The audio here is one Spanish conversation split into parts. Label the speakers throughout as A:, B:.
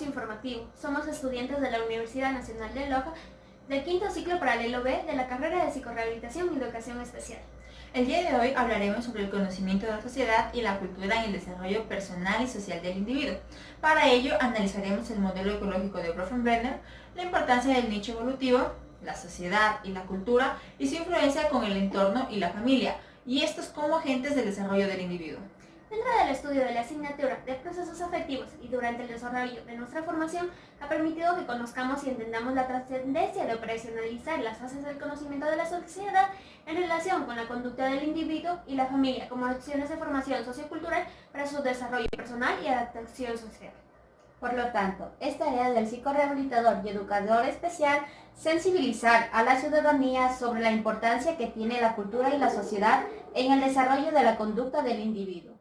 A: espacio informativo. Somos estudiantes de la Universidad Nacional de Loja del quinto ciclo paralelo B de la carrera de Psicorrehabilitación y Educación Especial.
B: El día de hoy hablaremos sobre el conocimiento de la sociedad y la cultura en el desarrollo personal y social del individuo. Para ello analizaremos el modelo ecológico de Bronfenbrenner, la importancia del nicho evolutivo, la sociedad y la cultura y su influencia con el entorno y la familia, y estos como agentes del desarrollo del individuo.
A: Dentro del estudio de la asignatura de procesos afectivos y durante el desarrollo de nuestra formación, ha permitido que conozcamos y entendamos la trascendencia de operacionalizar las fases del conocimiento de la sociedad en relación con la conducta del individuo y la familia como acciones de formación sociocultural para su desarrollo personal y adaptación social.
C: Por lo tanto, es tarea del psicorrehabilitador y educador especial sensibilizar a la ciudadanía sobre la importancia que tiene la cultura y la sociedad en el desarrollo de la conducta del individuo.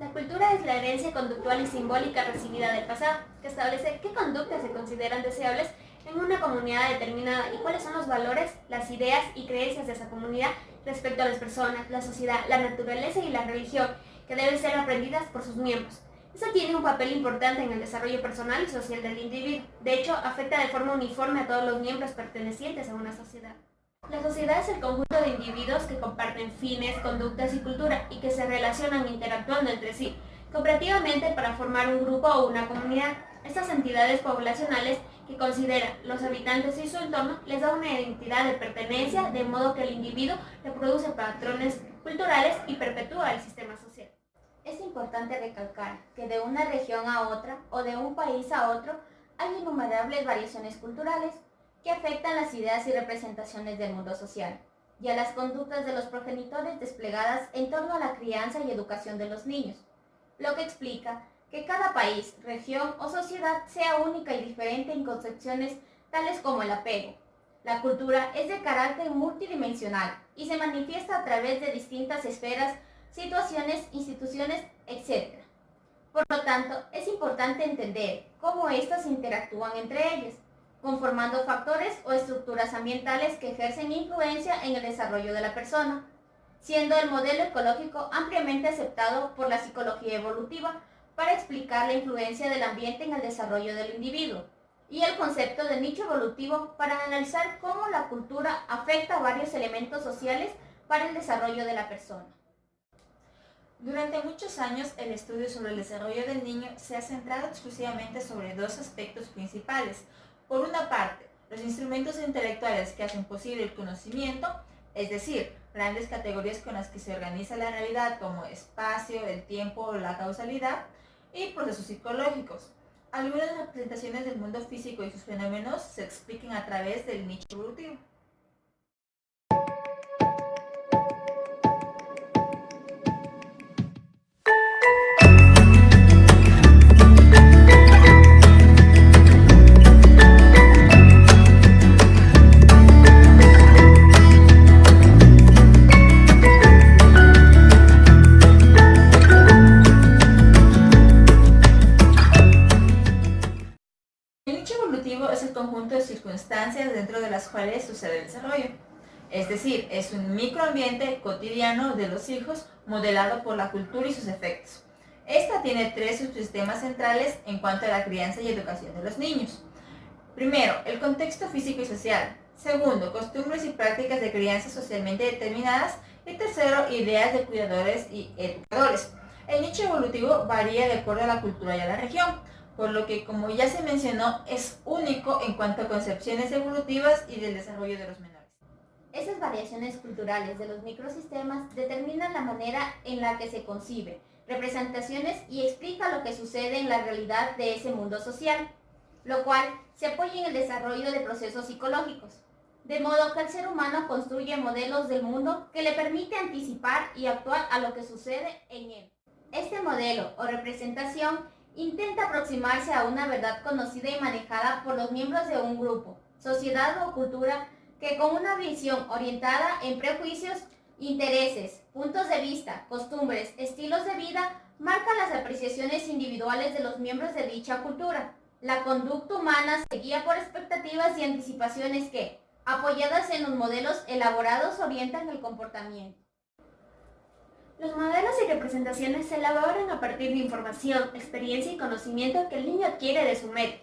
A: La cultura es la herencia conductual y simbólica recibida del pasado, que establece qué conductas se consideran deseables en una comunidad determinada y cuáles son los valores, las ideas y creencias de esa comunidad respecto a las personas, la sociedad, la naturaleza y la religión, que deben ser aprendidas por sus miembros. Esto tiene un papel importante en el desarrollo personal y social del individuo. De hecho, afecta de forma uniforme a todos los miembros pertenecientes a una sociedad. La sociedad es el conjunto de individuos que comparten fines, conductas y cultura y que se relacionan interactuando entre sí, cooperativamente para formar un grupo o una comunidad. Estas entidades poblacionales que consideran los habitantes y su entorno les da una identidad de pertenencia, de modo que el individuo reproduce patrones culturales y perpetúa el sistema social.
C: Es importante recalcar que de una región a otra o de un país a otro hay innumerables variaciones culturales que afectan las ideas y representaciones del mundo social y a las conductas de los progenitores desplegadas en torno a la crianza y educación de los niños, lo que explica que cada país, región o sociedad sea única y diferente en concepciones tales como el apego. La cultura es de carácter multidimensional y se manifiesta a través de distintas esferas, situaciones, instituciones, etc. Por lo tanto, es importante entender cómo éstas interactúan entre ellas, conformando factores o estructuras ambientales que ejercen influencia en el desarrollo de la persona, siendo el modelo ecológico ampliamente aceptado por la psicología evolutiva para explicar la influencia del ambiente en el desarrollo del individuo, y el concepto de nicho evolutivo para analizar cómo la cultura afecta a varios elementos sociales para el desarrollo de la persona.
B: Durante muchos años, el estudio sobre el desarrollo del niño se ha centrado exclusivamente sobre dos aspectos principales. Por una parte, los instrumentos intelectuales que hacen posible el conocimiento, es decir, grandes categorías con las que se organiza la realidad como espacio, el tiempo o la causalidad, y procesos psicológicos. Algunas representaciones del mundo físico y sus fenómenos se explican a través del nicho evolutivo. Es el conjunto de circunstancias dentro de las cuales sucede el desarrollo. Es decir, es un microambiente cotidiano de los hijos modelado por la cultura y sus efectos. Esta tiene tres subsistemas centrales en cuanto a la crianza y educación de los niños. Primero, el contexto físico y social. Segundo, costumbres y prácticas de crianza socialmente determinadas. Y tercero, ideas de cuidadores y educadores. El nicho evolutivo varía de acuerdo a la cultura y a la región, por lo que, como ya se mencionó, es único en cuanto a concepciones evolutivas y del desarrollo de los menores.
C: Esas variaciones culturales de los microsistemas determinan la manera en la que se concibe representaciones y explica lo que sucede en la realidad de ese mundo social, lo cual se apoya en el desarrollo de procesos psicológicos, de modo que el ser humano construye modelos del mundo que le permite anticipar y actuar a lo que sucede en él. Este modelo o representación intenta aproximarse a una verdad conocida y manejada por los miembros de un grupo, sociedad o cultura que con una visión orientada en prejuicios, intereses, puntos de vista, costumbres, estilos de vida, marca las apreciaciones individuales de los miembros de dicha cultura, La conducta humana se guía por expectativas y anticipaciones que, apoyadas en los modelos elaborados, orientan el comportamiento.
A: Los modelos y representaciones se elaboran a partir de información, experiencia y conocimiento que el niño adquiere de su medio.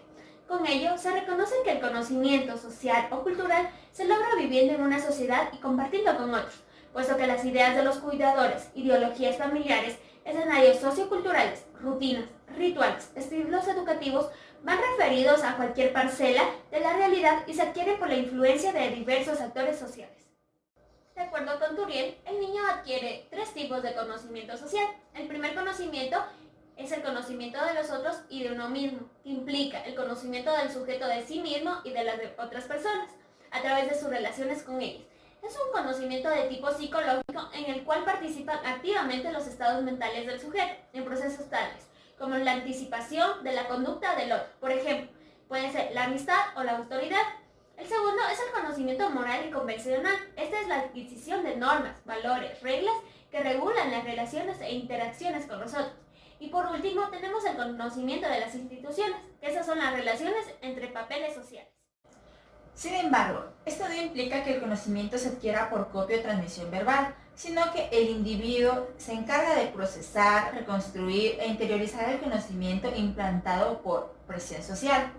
A: Con ello, se reconoce que el conocimiento social o cultural se logra viviendo en una sociedad y compartiendo con otros, puesto que las ideas de los cuidadores, ideologías familiares, escenarios socioculturales, rutinas, rituales, estilos educativos van referidos a cualquier parcela de la realidad y se adquieren por la influencia de diversos actores sociales. De acuerdo con Turiel, el niño adquiere 3 tipos de conocimiento social. El primer conocimiento es el conocimiento de los otros y de uno mismo, que implica el conocimiento del sujeto de sí mismo y de las de otras personas, a través de sus relaciones con ellas. Es un conocimiento de tipo psicológico en el cual participan activamente los estados mentales del sujeto, en procesos tales como la anticipación de la conducta del otro. Por ejemplo, puede ser la amistad o la autoridad. El segundo es el conocimiento moral y convencional. Esta es la adquisición de normas, valores, reglas que regulan las relaciones e interacciones con los otros. Y por último, tenemos el conocimiento de las instituciones, que esas son las relaciones entre papeles sociales.
B: Sin embargo, esto no implica que el conocimiento se adquiera por copia o transmisión verbal, sino que el individuo se encarga de procesar, reconstruir e interiorizar el conocimiento implantado por presión social.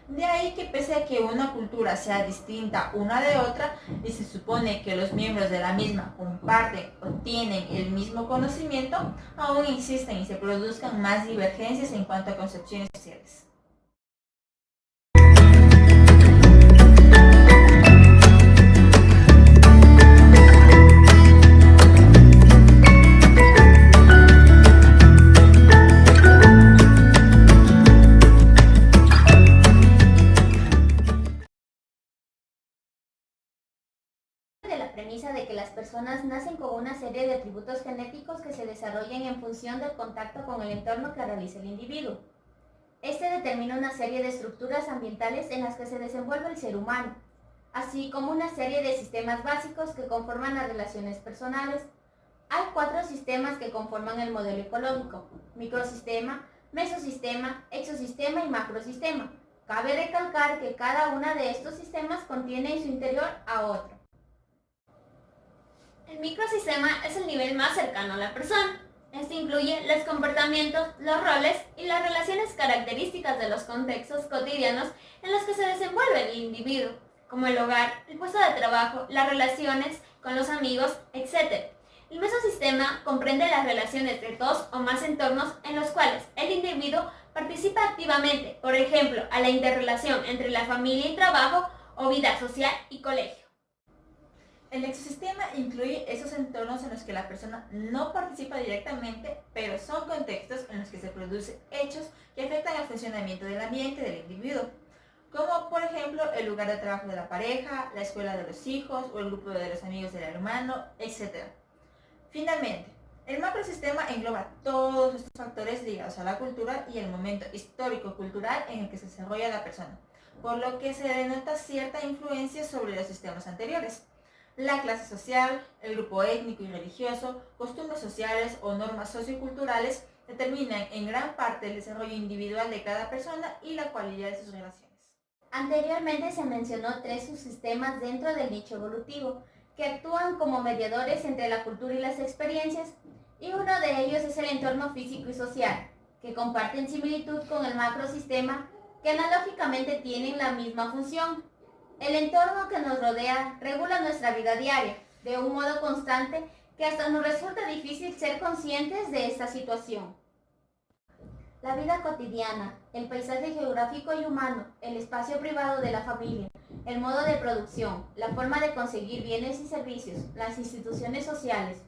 B: De ahí que pese a que una cultura sea distinta una de otra y se supone que los miembros de la misma comparten o tienen el mismo conocimiento, aún existen y se produzcan más divergencias en cuanto a concepciones sociales.
C: Premisa de que las personas nacen con una serie de atributos genéticos que se desarrollan en función del contacto con el entorno que realiza el individuo. Este determina una serie de estructuras ambientales en las que se desenvuelve el ser humano, así como una serie de sistemas básicos que conforman las relaciones personales. Hay 4 sistemas que conforman el modelo ecológico: microsistema, mesosistema, exosistema y macrosistema. Cabe recalcar que cada uno de estos sistemas contiene en su interior a otro.
A: El microsistema es el nivel más cercano a la persona. Este incluye los comportamientos, los roles y las relaciones características de los contextos cotidianos en los que se desenvuelve el individuo, como el hogar, el puesto de trabajo, las relaciones con los amigos, etc. El mesosistema comprende las relaciones de 2 o más entornos en los cuales el individuo participa activamente, por ejemplo, a la interrelación entre la familia y trabajo o vida social y colegio.
B: El exosistema incluye esos entornos en los que la persona no participa directamente, pero son contextos en los que se producen hechos que afectan al funcionamiento del ambiente del individuo, como por ejemplo el lugar de trabajo de la pareja, la escuela de los hijos o el grupo de los amigos del hermano, etc. Finalmente, el macrosistema engloba todos estos factores ligados a la cultura y el momento histórico-cultural en el que se desarrolla la persona, por lo que se denota cierta influencia sobre los sistemas anteriores. La clase social, el grupo étnico y religioso, costumbres sociales o normas socioculturales determinan en gran parte el desarrollo individual de cada persona y la cualidad de sus relaciones.
C: Anteriormente se mencionó 3 subsistemas dentro del nicho evolutivo, que actúan como mediadores entre la cultura y las experiencias, y uno de ellos es el entorno físico y social, que comparten similitud con el macrosistema, que analógicamente tienen la misma función. El entorno que nos rodea regula nuestra vida diaria, de un modo constante que hasta nos resulta difícil ser conscientes de esta situación. La vida cotidiana, el paisaje geográfico y humano, el espacio privado de la familia, el modo de producción, la forma de conseguir bienes y servicios, las instituciones sociales,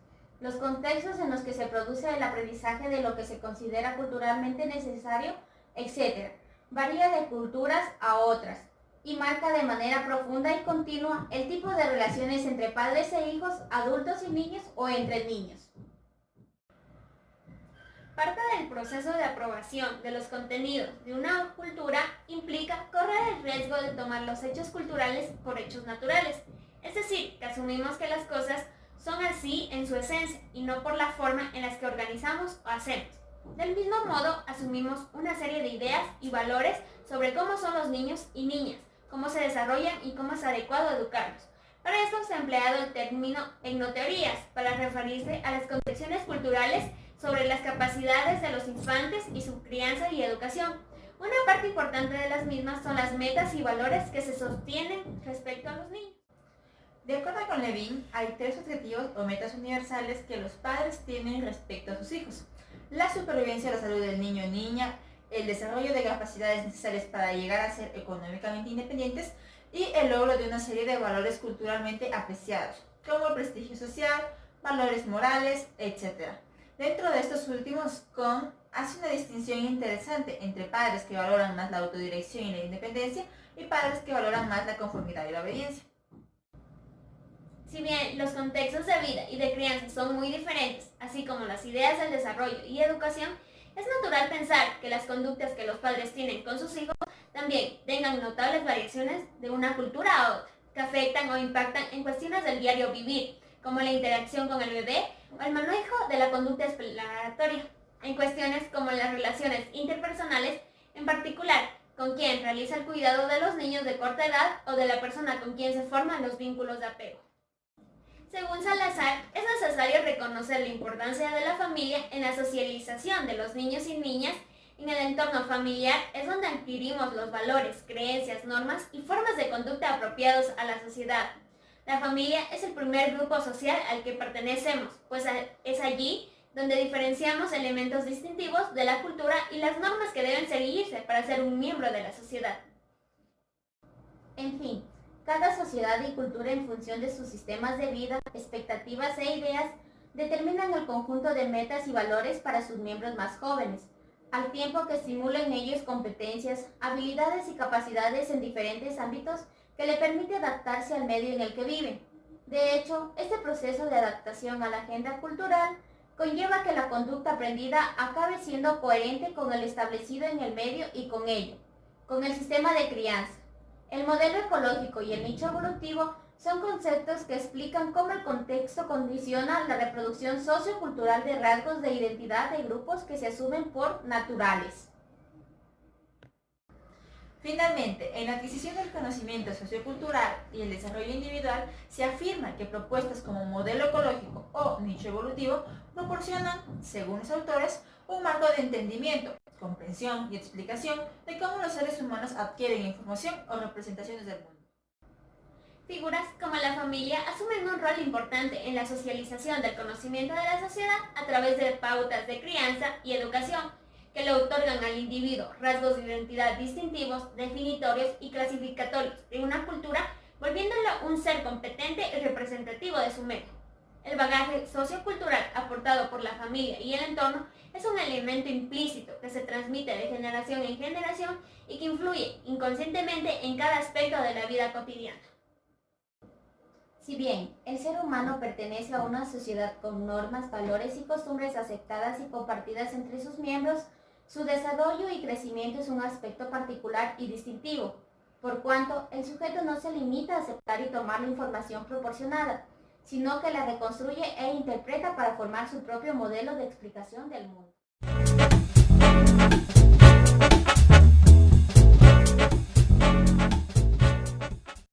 C: los contextos en los que se produce el aprendizaje de lo que se considera culturalmente necesario, etc., varía de culturas a otras y marca de manera profunda y continua el tipo de relaciones entre padres e hijos, adultos y niños o entre niños.
A: Parte del proceso de aprobación de los contenidos de una cultura implica correr el riesgo de tomar los hechos culturales por hechos naturales, es decir, que asumimos que las cosas son así en su esencia y no por la forma en las que organizamos o hacemos. Del mismo modo, asumimos una serie de ideas y valores sobre cómo son los niños y niñas, cómo se desarrollan y cómo es adecuado educarlos. Para esto se ha empleado el término etnoteorías para referirse a las concepciones culturales sobre las capacidades de los infantes y su crianza y educación. Una parte importante de las mismas son las metas y valores que se sostienen respecto a los niños.
B: De acuerdo con Levin, hay 3 objetivos o metas universales que los padres tienen respecto a sus hijos: la supervivencia y la salud del niño o niña, el desarrollo de capacidades necesarias para llegar a ser económicamente independientes y el logro de una serie de valores culturalmente apreciados, como el prestigio social, valores morales, etc. Dentro de estos últimos, Kohn hace una distinción interesante entre padres que valoran más la autodirección y la independencia y padres que valoran más la conformidad y la obediencia.
A: Si bien los contextos de vida y de crianza son muy diferentes, así como las ideas del desarrollo y educación, es natural pensar que las conductas que los padres tienen con sus hijos también tengan notables variaciones de una cultura a otra, que afectan o impactan en cuestiones del diario vivir, como la interacción con el bebé o el manejo de la conducta exploratoria, en cuestiones como las relaciones interpersonales, en particular con quien realiza el cuidado de los niños de corta edad o de la persona con quien se forman los vínculos de apego. Según Salazar, es necesario reconocer la importancia de la familia en la socialización de los niños y niñas. En el entorno familiar es donde adquirimos los valores, creencias, normas y formas de conducta apropiados a la sociedad. La familia es el primer grupo social al que pertenecemos, pues es allí donde diferenciamos elementos distintivos de la cultura y las normas que deben seguirse para ser un miembro de la sociedad.
C: En fin, cada sociedad y cultura, en función de sus sistemas de vida, expectativas e ideas, determinan el conjunto de metas y valores para sus miembros más jóvenes, al tiempo que estimulan en ellos competencias, habilidades y capacidades en diferentes ámbitos que le permite adaptarse al medio en el que viven. De hecho, este proceso de adaptación a la agenda cultural conlleva que la conducta aprendida acabe siendo coherente con el establecido en el medio y con ello, con el sistema de crianza. El modelo ecológico y el nicho evolutivo son conceptos que explican cómo el contexto condiciona la reproducción sociocultural de rasgos de identidad de grupos que se asumen por naturales.
B: Finalmente, en la adquisición del conocimiento sociocultural y el desarrollo individual, se afirma que propuestas como modelo ecológico o nicho evolutivo proporcionan, según los autores, un marco de entendimiento, comprensión y explicación de cómo los seres humanos adquieren información o representaciones del mundo.
A: Figuras como la familia asumen un rol importante en la socialización del conocimiento de la sociedad a través de pautas de crianza y educación que le otorgan al individuo rasgos de identidad distintivos, definitorios y clasificatorios de una cultura, volviéndolo un ser competente y representativo de su medio. El bagaje sociocultural aportado por la familia y el entorno es un elemento implícito que se transmite de generación en generación y que influye inconscientemente en cada aspecto de la vida cotidiana.
C: Si bien el ser humano pertenece a una sociedad con normas, valores y costumbres aceptadas y compartidas entre sus miembros, su desarrollo y crecimiento es un aspecto particular y distintivo, por cuanto el sujeto no se limita a aceptar y tomar la información proporcionada, sino que la reconstruye e interpreta para formar su propio modelo de explicación del mundo.